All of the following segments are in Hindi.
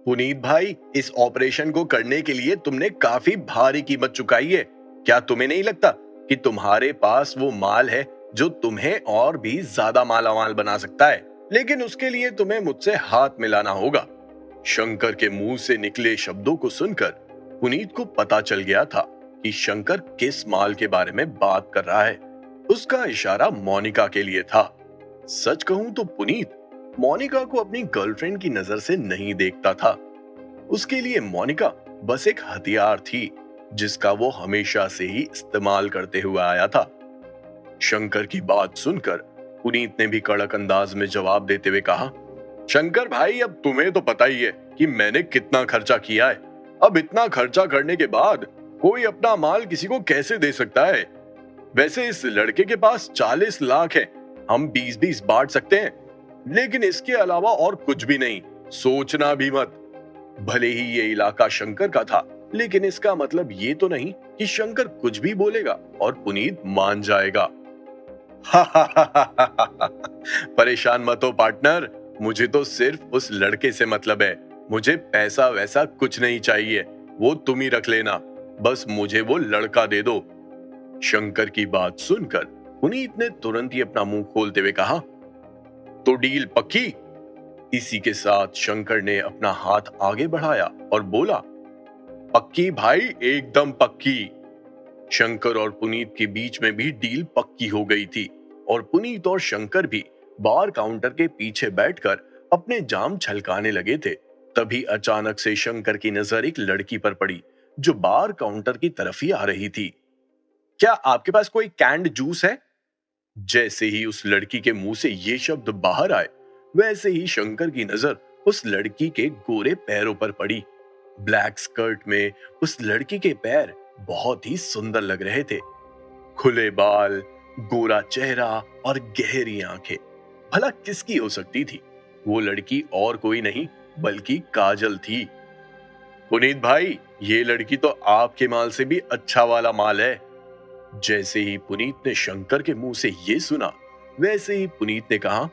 पुनीत भाई, इस ऑपरेशन को करने के लिए तुमने काफी भारी कीमत चुकाई है। क्या तुम्हें नहीं लगता कि तुम्हारे पास वो माल है जो तुम्हें और भी ज्यादा मालामाल बना सकता है? लेकिन उसके लिए तुम्हें मुझसे हाथ मिलाना होगा। शंकर के मुंह से निकले शब्दों को सुनकर पुनीत को पता चल गया था कि शंकर किस माल के बारे में बात कर रहा है। उसका इशारा मोनिका के लिए था। सच कहूं तो पुनीत मोनिका को अपनी गर्लफ्रेंड की नजर से नहीं देखता था। उसके लिए मोनिका बस एक हथियार थी जिसका वो हमेशा से ही इस्तेमाल करते हुए आया था। शंकर की बात सुनकर पुनीत ने भी कड़क अंदाज में जवाब देते हुए कहा, शंकर भाई, अब तुम्हें तो पता ही है कि मैंने कितना खर्चा किया है। अब इतना खर्चा करने के बाद कोई अपना माल किसी को कैसे दे सकता है? वैसे इस लड़के के पास 40 लाख है, हम 20-20 बांट सकते हैं, लेकिन इसके अलावा और कुछ भी नहीं, सोचना भी मत। भले ही ये इलाका शंकर का था, लेकिन इसका मतलब ये तो नहीं कि शंकर कुछ भी बोलेगा और पुनीत मान जाएगा। परेशान मत हो पार्टनर, मुझे तो सिर्फ उस लड़के से मतलब है। मुझे पैसा वैसा कुछ नहीं चाहिए, वो तुम ही रख लेना, बस मुझे वो लड़का दे दो। शंकर की बात सुनकर पुनीत ने तुरंत ही अपना मुंह खोलते हुए कहा, तो डील पक्की? इसी के साथ शंकर ने अपना हाथ आगे बढ़ाया और बोला, पक्की भाई, एकदम पक्की। शंकर और पुनीत के बीच में भी डील पक्की हो गई थी और पुनीत और शंकर भी बार काउंटर के पीछे बैठकर अपने जाम छलकाने लगे थे। तभी अचानक से शंकर की नजर एक लड़की पर पड़ी जो बार काउंटर की तरफ ही आ रही थी। क्या आपके पास कोई कैंड जूस है? जैसे ही उस लड़की के मुंह से ये शब्द बाहर आए, वैसे ही शंकर की नजर उस लड़की के गोरे पैरों पर पड़ी। ब्लैक स्कर्ट में उस लड़की के पैर बहुत ही सुंदर लग रहे थे। खुले बाल, गोरा चेहरा और गहरी आंखें। भला किसकी हो सकती थी? वो लड़की और कोई नहीं बल्कि काजल थी। पुनीत भाई, ये लड़की तो आपके माल से भी अच्छा वाला माल है। जैसे ही पुनीत ने शंकर के मुंह से ये सुना, वैसे ही पुनीत ने कहा,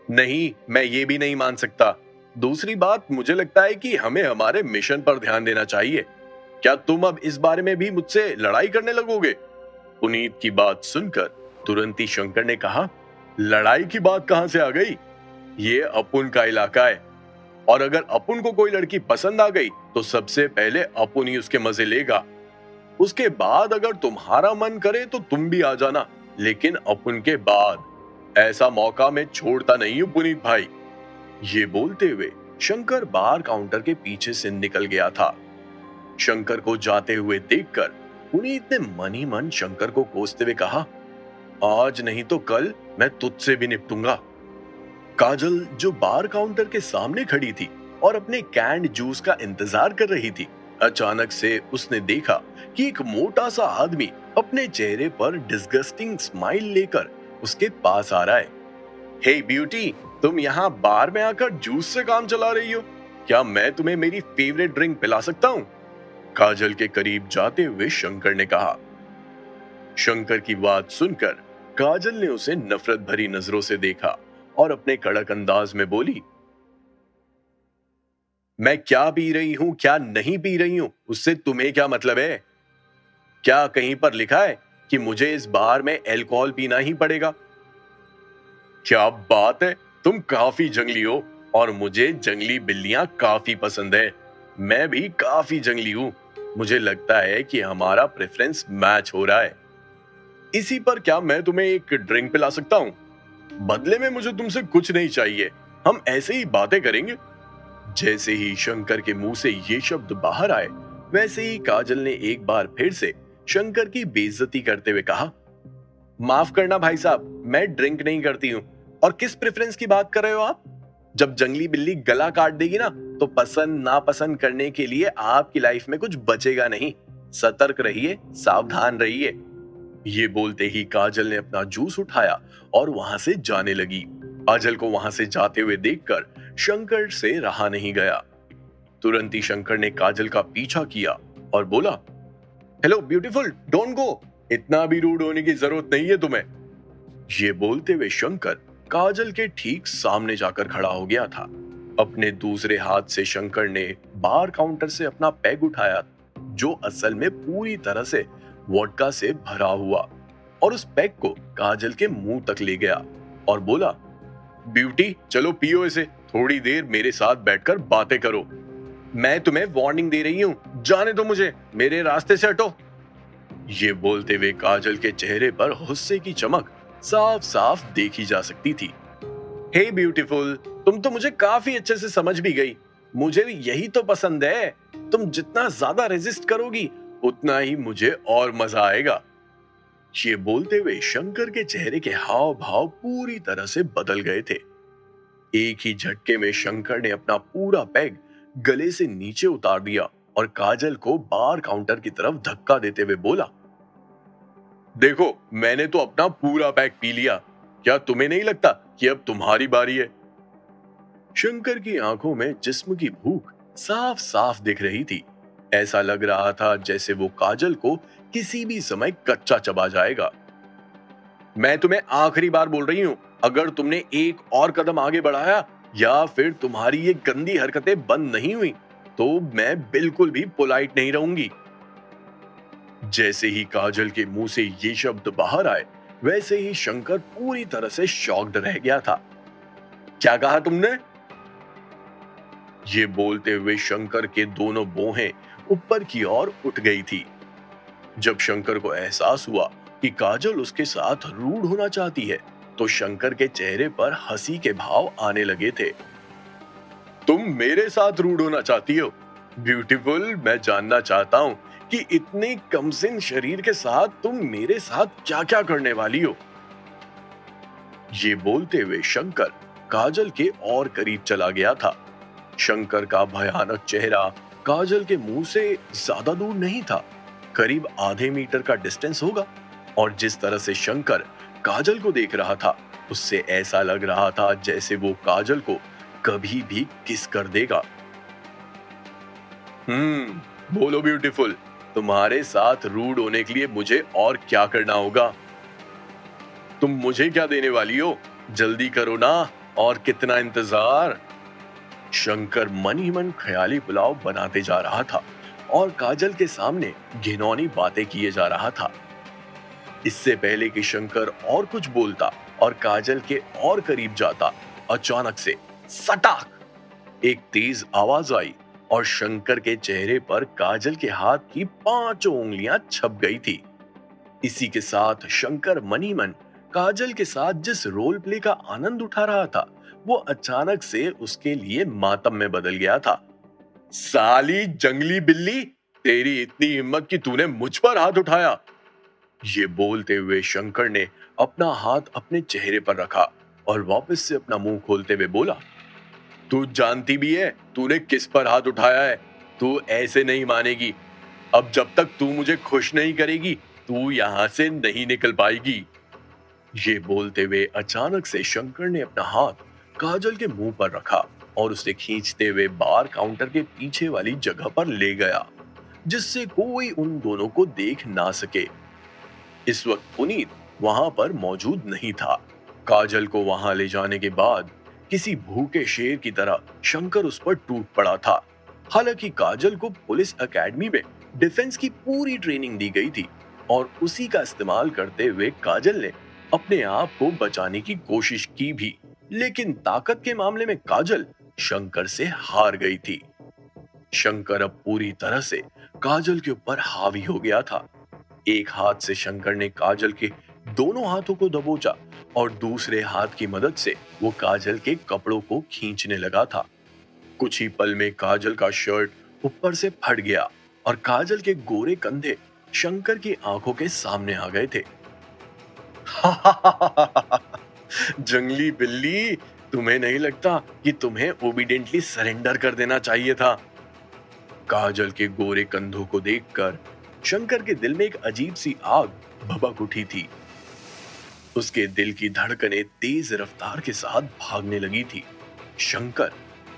नहीं, मैं ये भी नहीं मान सकता। दूसरी बात, मुझे लगता है कि हमें हमारे मिशन पर ध्यान देना चाहिए। क्या तुम अब इस बारे में भी मुझसे लड़ाई करने लगोगे? पुनीत की बात सुनकर तुरंत ही शंकर ने कहा, लड़ाई की बात कहां से आ गई? ये अपुन का इलाका है और अगर अपुन को कोई लड़की पसंद आ गई तो सबसे पहले अपुन ही उसके मजे लेगा। उसके बाद अगर तुम्हारा मन करे तो तुम भी आ जाना, लेकिन अपुन के बाद ऐसा मौका मैं छोड़ता नहीं हूं पुनीत भाई। ये बोलते हुए शंकर बार काउंटर के पीछे से निकल गया था। शंकर को जाते हुए देखकर पुनीत ने मन ही मन शंकर को कोसते हुए कहा, आज नहीं तो कल मैं तुझसे भी निपटूंगा। काजल, जो बार काउंटर के सामने खड़ी थी और अपने कैंड जूस का इंतजार कर रही थी, अचानक से उसने देखा कि एक मोटा सा आदमी अपने चेहरे पर डिस्गस्टिंग स्माइल लेकर उसके पास आ रहा है। हे ब्यूटी, तुम यहाँ बार में आकर जूस से काम चला रही हो? क्या मैं तुम्हें मेरी फेवरेट ड्रिंक पिला सकता हूँ? काजल के करीब जाते हुए शंकर ने कहा। शंकर की बात सुनकर काजल ने उसे नफरत भरी नजरों से देखा और अपने कड़क अंदाज में बोली, मैं क्या पी रही हूं क्या नहीं पी रही हूं उससे तुम्हें क्या मतलब है? क्या कहीं पर लिखा है कि मुझे इस बार में अल्कोहल पीना ही पड़ेगा? क्या बात है, तुम काफी जंगली हो और मुझे जंगली बिल्लियां काफी पसंद है। मैं भी काफी जंगली हूं। मुझे लगता है कि हमारा प्रेफरेंस मैच हो रहा है। इसी पर क्या मैं तुम्हें एक ड्रिंक पिला सकता हूं? बदले में मुझे तुमसे कुछ नहीं चाहिए, हम ऐसे ही बातें करेंगे। जैसे ही शंकर के मुंह से ये शब्द बाहर आए, वैसे ही काजल ने एक बार फिर से शंकर की बेइज्जती करते हुए कहा, माफ करना भाई साहब, मैं ड्रिंक नहीं करती हूँ। और किस प्रेफरेंस की बात कर रहे हो आप? जब जंगली बिल्ली गला काट देगी ना, तो पसंद नापसंद करने के लिए आपकी लाइफ में कुछ बचेगा नहीं। सतर्क रहिए, सावधान रहिए। ये बोलते ही काजल ने अपना जूस उठाया और वहां से जाने लगी। काजल को वहां से जाते हुए देखकर शंकर से रहा नहीं गया। तुरंत ही शंकर ने काजल का पीछा किया और बोला, हेलो ब्यूटीफुल, डोंट गो, इतना भी रूड होने की जरूरत नहीं है तुम्हें। ये बोलते हुए शंकर काजल के ठीक सामने जाकर खड़ा हो गया था। अपने दूसरे हाथ से शंकर ने बार काउंटर से अपना पैग उठाया, जो असल में पूरी तरह से वोडका से भरा हुआ, और उस पैग को काजल के मुंह तक ले गया और बोला, ब्यूटी चलो पियो इसे, थोड़ी देर मेरे साथ बैठकर बातें करो। मैं तुम्हें वार्निंग दे रही हूँ, जाने दो मुझे, मेरे रास्ते से हटो। ये बोलते हुए काजल के चेहरे पर गुस्से की चमक साफ साफ देखी जा सकती थी। हे ब्यूटीफुल, तुम तो मुझे काफी अच्छे से समझ भी गई। मुझे यही तो पसंद है। तुम जितना ज्यादा रेजिस्ट करोगी उतना ही मुझे और मजा आएगा। ये बोलते हुए शंकर के चेहरे के हाव भाव पूरी तरह से बदल गए थे। एक ही झटके में शंकर ने अपना पूरा पैग गले से नीचे उतार दिया और काजल को बार काउंटर की तरफ धक्का देते हुए बोला, देखो मैंने तो अपना पूरा पैग पी लिया, क्या तुम्हें नहीं लगता कि अब तुम्हारी बारी है? शंकर की आंखों में जिस्म की भूख साफ साफ दिख रही थी। ऐसा लग रहा था जैसे वो काजल को किसी भी समय कच्चा चबा जाएगा। मैं तुम्हें आखिरी बार बोल रही हूं, अगर तुमने एक और कदम आगे बढ़ाया या फिर तुम्हारी ये गंदी हरकतें बंद नहीं हुई तो मैं बिल्कुल भी पोलाइट नहीं रहूंगी। जैसे ही काजल के मुंह से ये शब्द बाहर आए, वैसे ही शंकर पूरी तरह से शॉक्ड रह गया था। क्या कहा तुमने? ये बोलते हुए शंकर के दोनों भौहें ऊपर की ओर उठ गई थी। जब शंकर को एहसास हुआ कि काजल उसके साथ रूड होना चाहती है, तो शंकर के चेहरे पर हंसी के भाव आने लगे थे। तुम मेरे साथ रूड होना चाहती हो? ब्यूटीफुल, मैं जानना चाहता हूं कि इतने कमसिन शरीर के साथ तुम मेरे साथ क्या क्या करने वाली हो। ये बोलते हुए शंकर काजल के और करीब चला गया था। शंकर का भयानक चेहरा काजल के मुंह से ज्यादा दूर नहीं था, करीब आधे मीटर का डिस्टेंस होगा, और जिस तरह से शंकर काजल को देख रहा था उससे ऐसा लग रहा था जैसे वो काजल को कभी भी किस कर देगा। बोलो ब्यूटीफुल, तुम्हारे साथ रूड होने के लिए मुझे और क्या करना होगा? तुम मुझे क्या देने वाली हो? जल्दी करो ना, और कितना इंतजार। शंकर मन ही मन ख्याली पुलाव बनाते जा रहा था और काजल के सामने घिनौनी बातें किए जा रहा था। इससे पहले कि शंकर और कुछ बोलता और काजल के और करीब जाता, अचानक से सटाक एक तेज आवाज आई और शंकर के चेहरे पर काजल के हाथ की 5 उंगलियां छप गई थी। इसी के साथ शंकर मन ही मन काजल के साथ जिस रोल प्ले का आनंद उठा रहा था, वो अचानक से उसके लिए मातम में बदल गया था। साली जंगली बिल्ली, तेरी इतनी हिम्मत कि तूने मुझ पर हाथ उठाया। ये बोलते हुए शंकर ने अपना हाथ अपने चेहरे पर रखा और वापस से अपना मुंह खोलते हुए बोला, तू जानती भी है तूने किस पर हाथ उठाया है। तू ऐसे नहीं मानेगी। अब जब तक तू मुझे खुश नहीं करेगी, तू यहां से नहीं निकल पाएगी। ये बोलते हुए अचानक से शंकर ने अपना हाथ काजल के मुंह पर रखा और उसे खींचते हुए बार काउंटर के पीछे वाली जगह पर ले गया, जिससे कोई उन दोनों को देख ना सके। इस वक्त पुनीत वहां पर मौजूद नहीं था। काजल को वहां ले जाने के बाद किसी भूखे शेर की तरह शंकर उस पर टूट पड़ा था। हालांकि काजल को पुलिस एकेडमी में डिफेंस की पूरी ट्रेनिंग दी गई थी और उसी का इस्तेमाल करते हुए काजल ने अपने आप को बचाने की कोशिश की भी, लेकिन ताकत के मामले में काजल शंकर से हार गई थी। शंकर अब पूरी तरह से काजल के ऊपर हावी हो गया था। एक हाथ से शंकर ने काजल के दोनों हाथों को दबोचा और दूसरे हाथ की मदद से वो काजल के कपड़ों को खींचने लगा था। कुछ ही पल में काजल का शर्ट ऊपर से फट गया और काजल के गोरे कंधे शंकर की आंखों के सामने आ गए थे। जंगली बिल्ली, तुम्हें नहीं लगता कि तुम्हें ओबीडियंटली सरेंडर कर देना चाहिए था? काजल के गोरे कंधों को देखकर शंकर के दिल में एक अजीब सी आग भभक उठी थी। उसके दिल की धड़कनें तेज रफ्तार के साथ भागने लगी थी। शंकर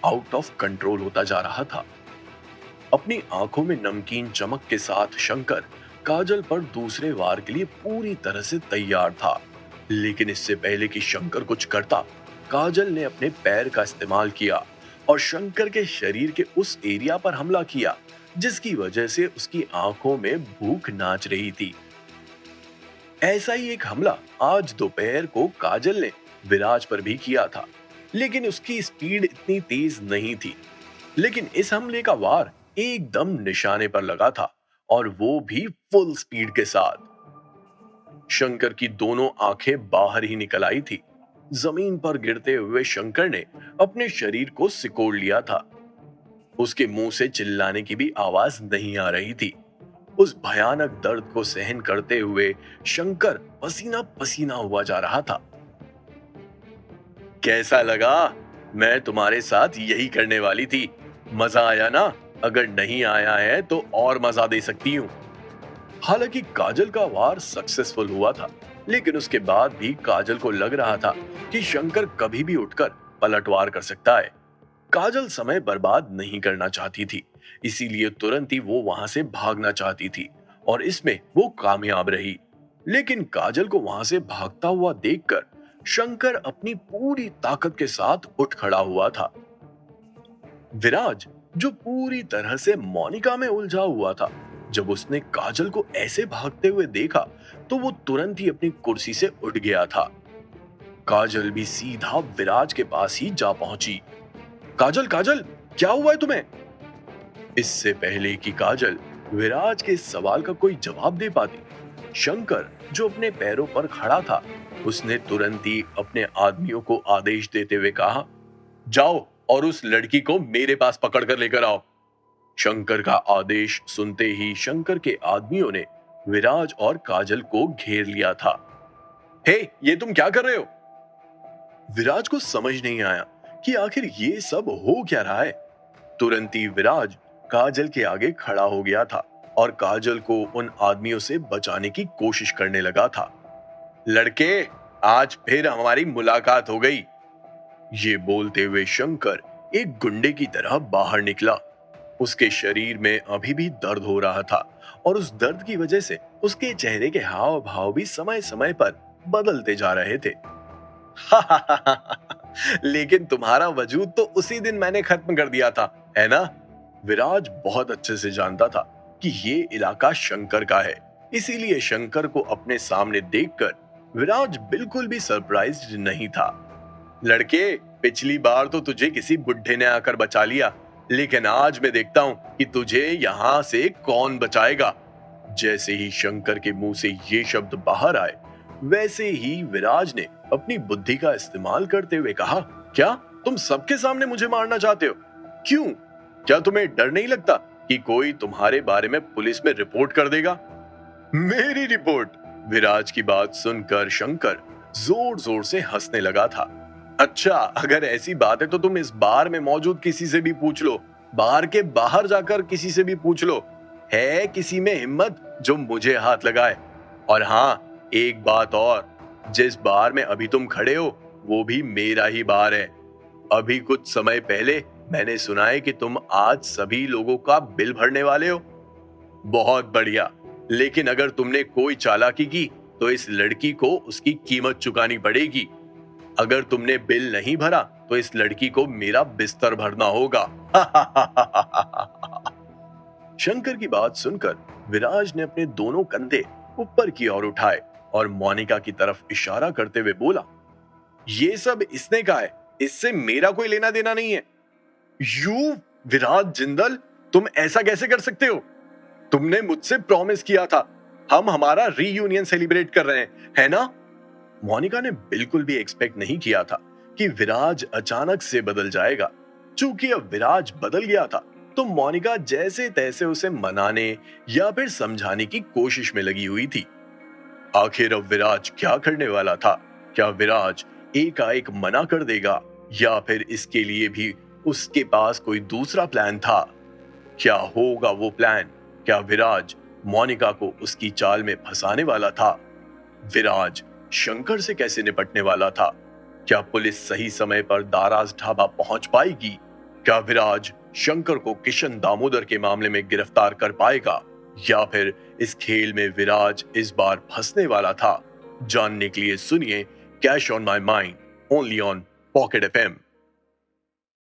आउट ऑफ कंट्रोल होता जा रहा था। अपनी आंखों में नमकीन चमक के साथ शंकर काजल पर दूसरे वार के लिए पूरी तरह से तैयार था। लेकिन इससे पहले कि शंकर कुछ करता, काजल ने अपने पैर का इस्तेमाल किया और शंकर के शरीर के उस एरिया पर हमला किया जिसकी वजह से उसकी आंखों में भूख नाच रही थी। ऐसा ही एक हमला आज दोपहर को काजल ने विराज पर भी किया था, लेकिन उसकी स्पीड इतनी तेज नहीं थी। लेकिन इस हमले का वार एकदम निशाने पर लगा था, और वो भी फुल स्पीड के साथ। शंकर की दोनों आंखें बाहर ही निकल आई थी। जमीन पर गिरते हुए शंकर ने अपने शरीर को सिकोड़ लिया था। उसके मुंह से चिल्लाने की भी आवाज नहीं आ रही थी। उस भयानक दर्द को सहन करते हुए शंकर पसीना पसीना हुआ जा रहा था। कैसा लगा? मैं तुम्हारे साथ यही करने वाली थी। मजा आया ना? अगर नहीं आया है तो और मजा दे सकती हूँ। हालांकि काजल का वार सक्सेसफुल हुआ था, लेकिन उसके बाद भी काजल को लग रहा था कि शंकर कभी भी उठकर पलटवार कर सकता है। काजल समय बर्बाद नहीं करना चाहती थी, इसीलिए तुरंत ही वो वहां से भागना चाहती थी, और इसमें वो कामयाब रही। लेकिन काजल को वहां से भागता हुआ देखकर शंकर अपनी पूरी ताकत के साथ उठ खड़ा हुआ था। विराज, जो पूरी तरह से मोनिका में उलझा हुआ था, जब उसने काजल को ऐसे भागते हुए देखा तो वो तुरंत ही अपनी कुर्सी से उठ गया था। काजल भी सीधा विराज के पास ही जा पहुंची। काजल, काजल, क्या हुआ है तुम्हें? इससे पहले कि काजल विराज के इस सवाल का कोई जवाब दे पाती, शंकर, जो अपने पैरों पर खड़ा था, उसने तुरंत ही अपने आदमियों को आदेश देते हुए कहा, जाओ और उस लड़की को मेरे पास पकड़ कर लेकर आओ। शंकर का आदेश सुनते ही शंकर के आदमियों ने विराज और काजल को घेर लिया था। हे, ये तुम क्या कर रहे हो? विराज को समझ नहीं आया कि आखिर ये सब हो क्या रहा है। तुरंत ही विराज काजल के आगे खड़ा हो गया था और काजल को उन आदमियों से बचाने की कोशिश करने लगा था। लड़के, आज फिर हमारी मुलाकात हो गई। ये बोलते हुए शंकर एक गुंडे की तरह बाहर निकला। उसके शरीर में अभी भी दर्द हो रहा था, और उस दर्द की वजह से उसके चेहरे के हाव भाव भी समय समय पर बदलते जा रहे थे। लेकिन तुम्हारा वजूद तो उसी दिन मैंने खत्म कर दिया था, है ना? विराज बहुत अच्छे से जानता था कि ये इलाका शंकर का है, इसीलिए शंकर को अपने सामने देखकर विराज बिल्कुल भी सरप्राइज्ड नहीं था। लड़के, पिछली बार तो तुझे किसी बुड्ढे ने आकर बचा लिया, लेकिन आज मैं देखता हूं कि तुझे यहां से कौन बचाएगा। जैसे ही शंकर के मुंह से ये शब्द बाहर आए, वैसे ही विराज ने अपनी बुद्धि का इस्तेमाल करते हुए कहा, क्या तुम सबके सामने मुझे मारना चाहते हो? क्यों? क्या तुम्हें डर नहीं लगता कि कोई तुम्हारे बारे में पुलिस में रिपोर्ट कर देगा? मेरी रिपोर्ट? विराज की बात सुनकर शंकर जोर जोर से हंसने लगा था। अच्छा, अगर ऐसी बात है तो तुम इस बार में मौजूद किसी से भी पूछ लो, बाहर के बाहर जाकर किसी से भी पूछ लो, है किसी में हिम्मत जो मुझे हाथ लगाए? और हाँ, एक बात और, जिस बार में अभी तुम खड़े हो वो भी मेरा ही बार है। अभी कुछ समय पहले मैंने सुना है कि तुम आज सभी लोगों का बिल भरने वाले हो। बहुत बढ़िया, लेकिन अगर तुमने कोई चालाकी की तो इस लड़की को उसकी कीमत चुकानी पड़ेगी। अगर तुमने बिल नहीं भरा तो इस लड़की को मेरा बिस्तर भरना होगा। शंकर की बात सुनकर विराज ने अपने दोनों कंधे ऊपर की ओर उठाए और मोनिका की तरफ इशारा करते हुए बोला, ये सब इसने कहा है, इससे मेरा कोई लेना देना नहीं है। यू विराज जिंदल, तुम ऐसा कैसे कर सकते हो? तुमने मुझसे प्रॉमिस किया था हम हमारा रीयूनियन सेलिब्रेट कर रहे हैं, है ना? मोनिका ने बिल्कुल भी एक्सपेक्ट नहीं किया था कि विराज अचानक से बदल जाएगा। चूंकि अब विराज बदल गया था, तो मोनिका जैसे तैसे उसे मनाने या फिर समझाने की कोशिश में लगी हुई थी। आखिर अब विराज क्या करने वाला था? क्या विराज एकाएक मना कर देगा, या फिर इसके लिए भी उसके पास कोई दूसरा प्लान था? क्या होगा वो प्लान? क्या विराज मोनिका को उसकी चाल में फंसाने वाला था? विराज शंकर से कैसे निपटने वाला था? क्या पुलिस सही समय पर दाराज ढाबा पहुंच पाएगी? क्या विराज शंकर को किशन दामोदर के मामले में गिरफ्तार कर पाएगा, या फिर इस खेल में विराज इस बार फंसने वाला था? जानने के लिए सुनिए cash on my mind, only on pocket FM.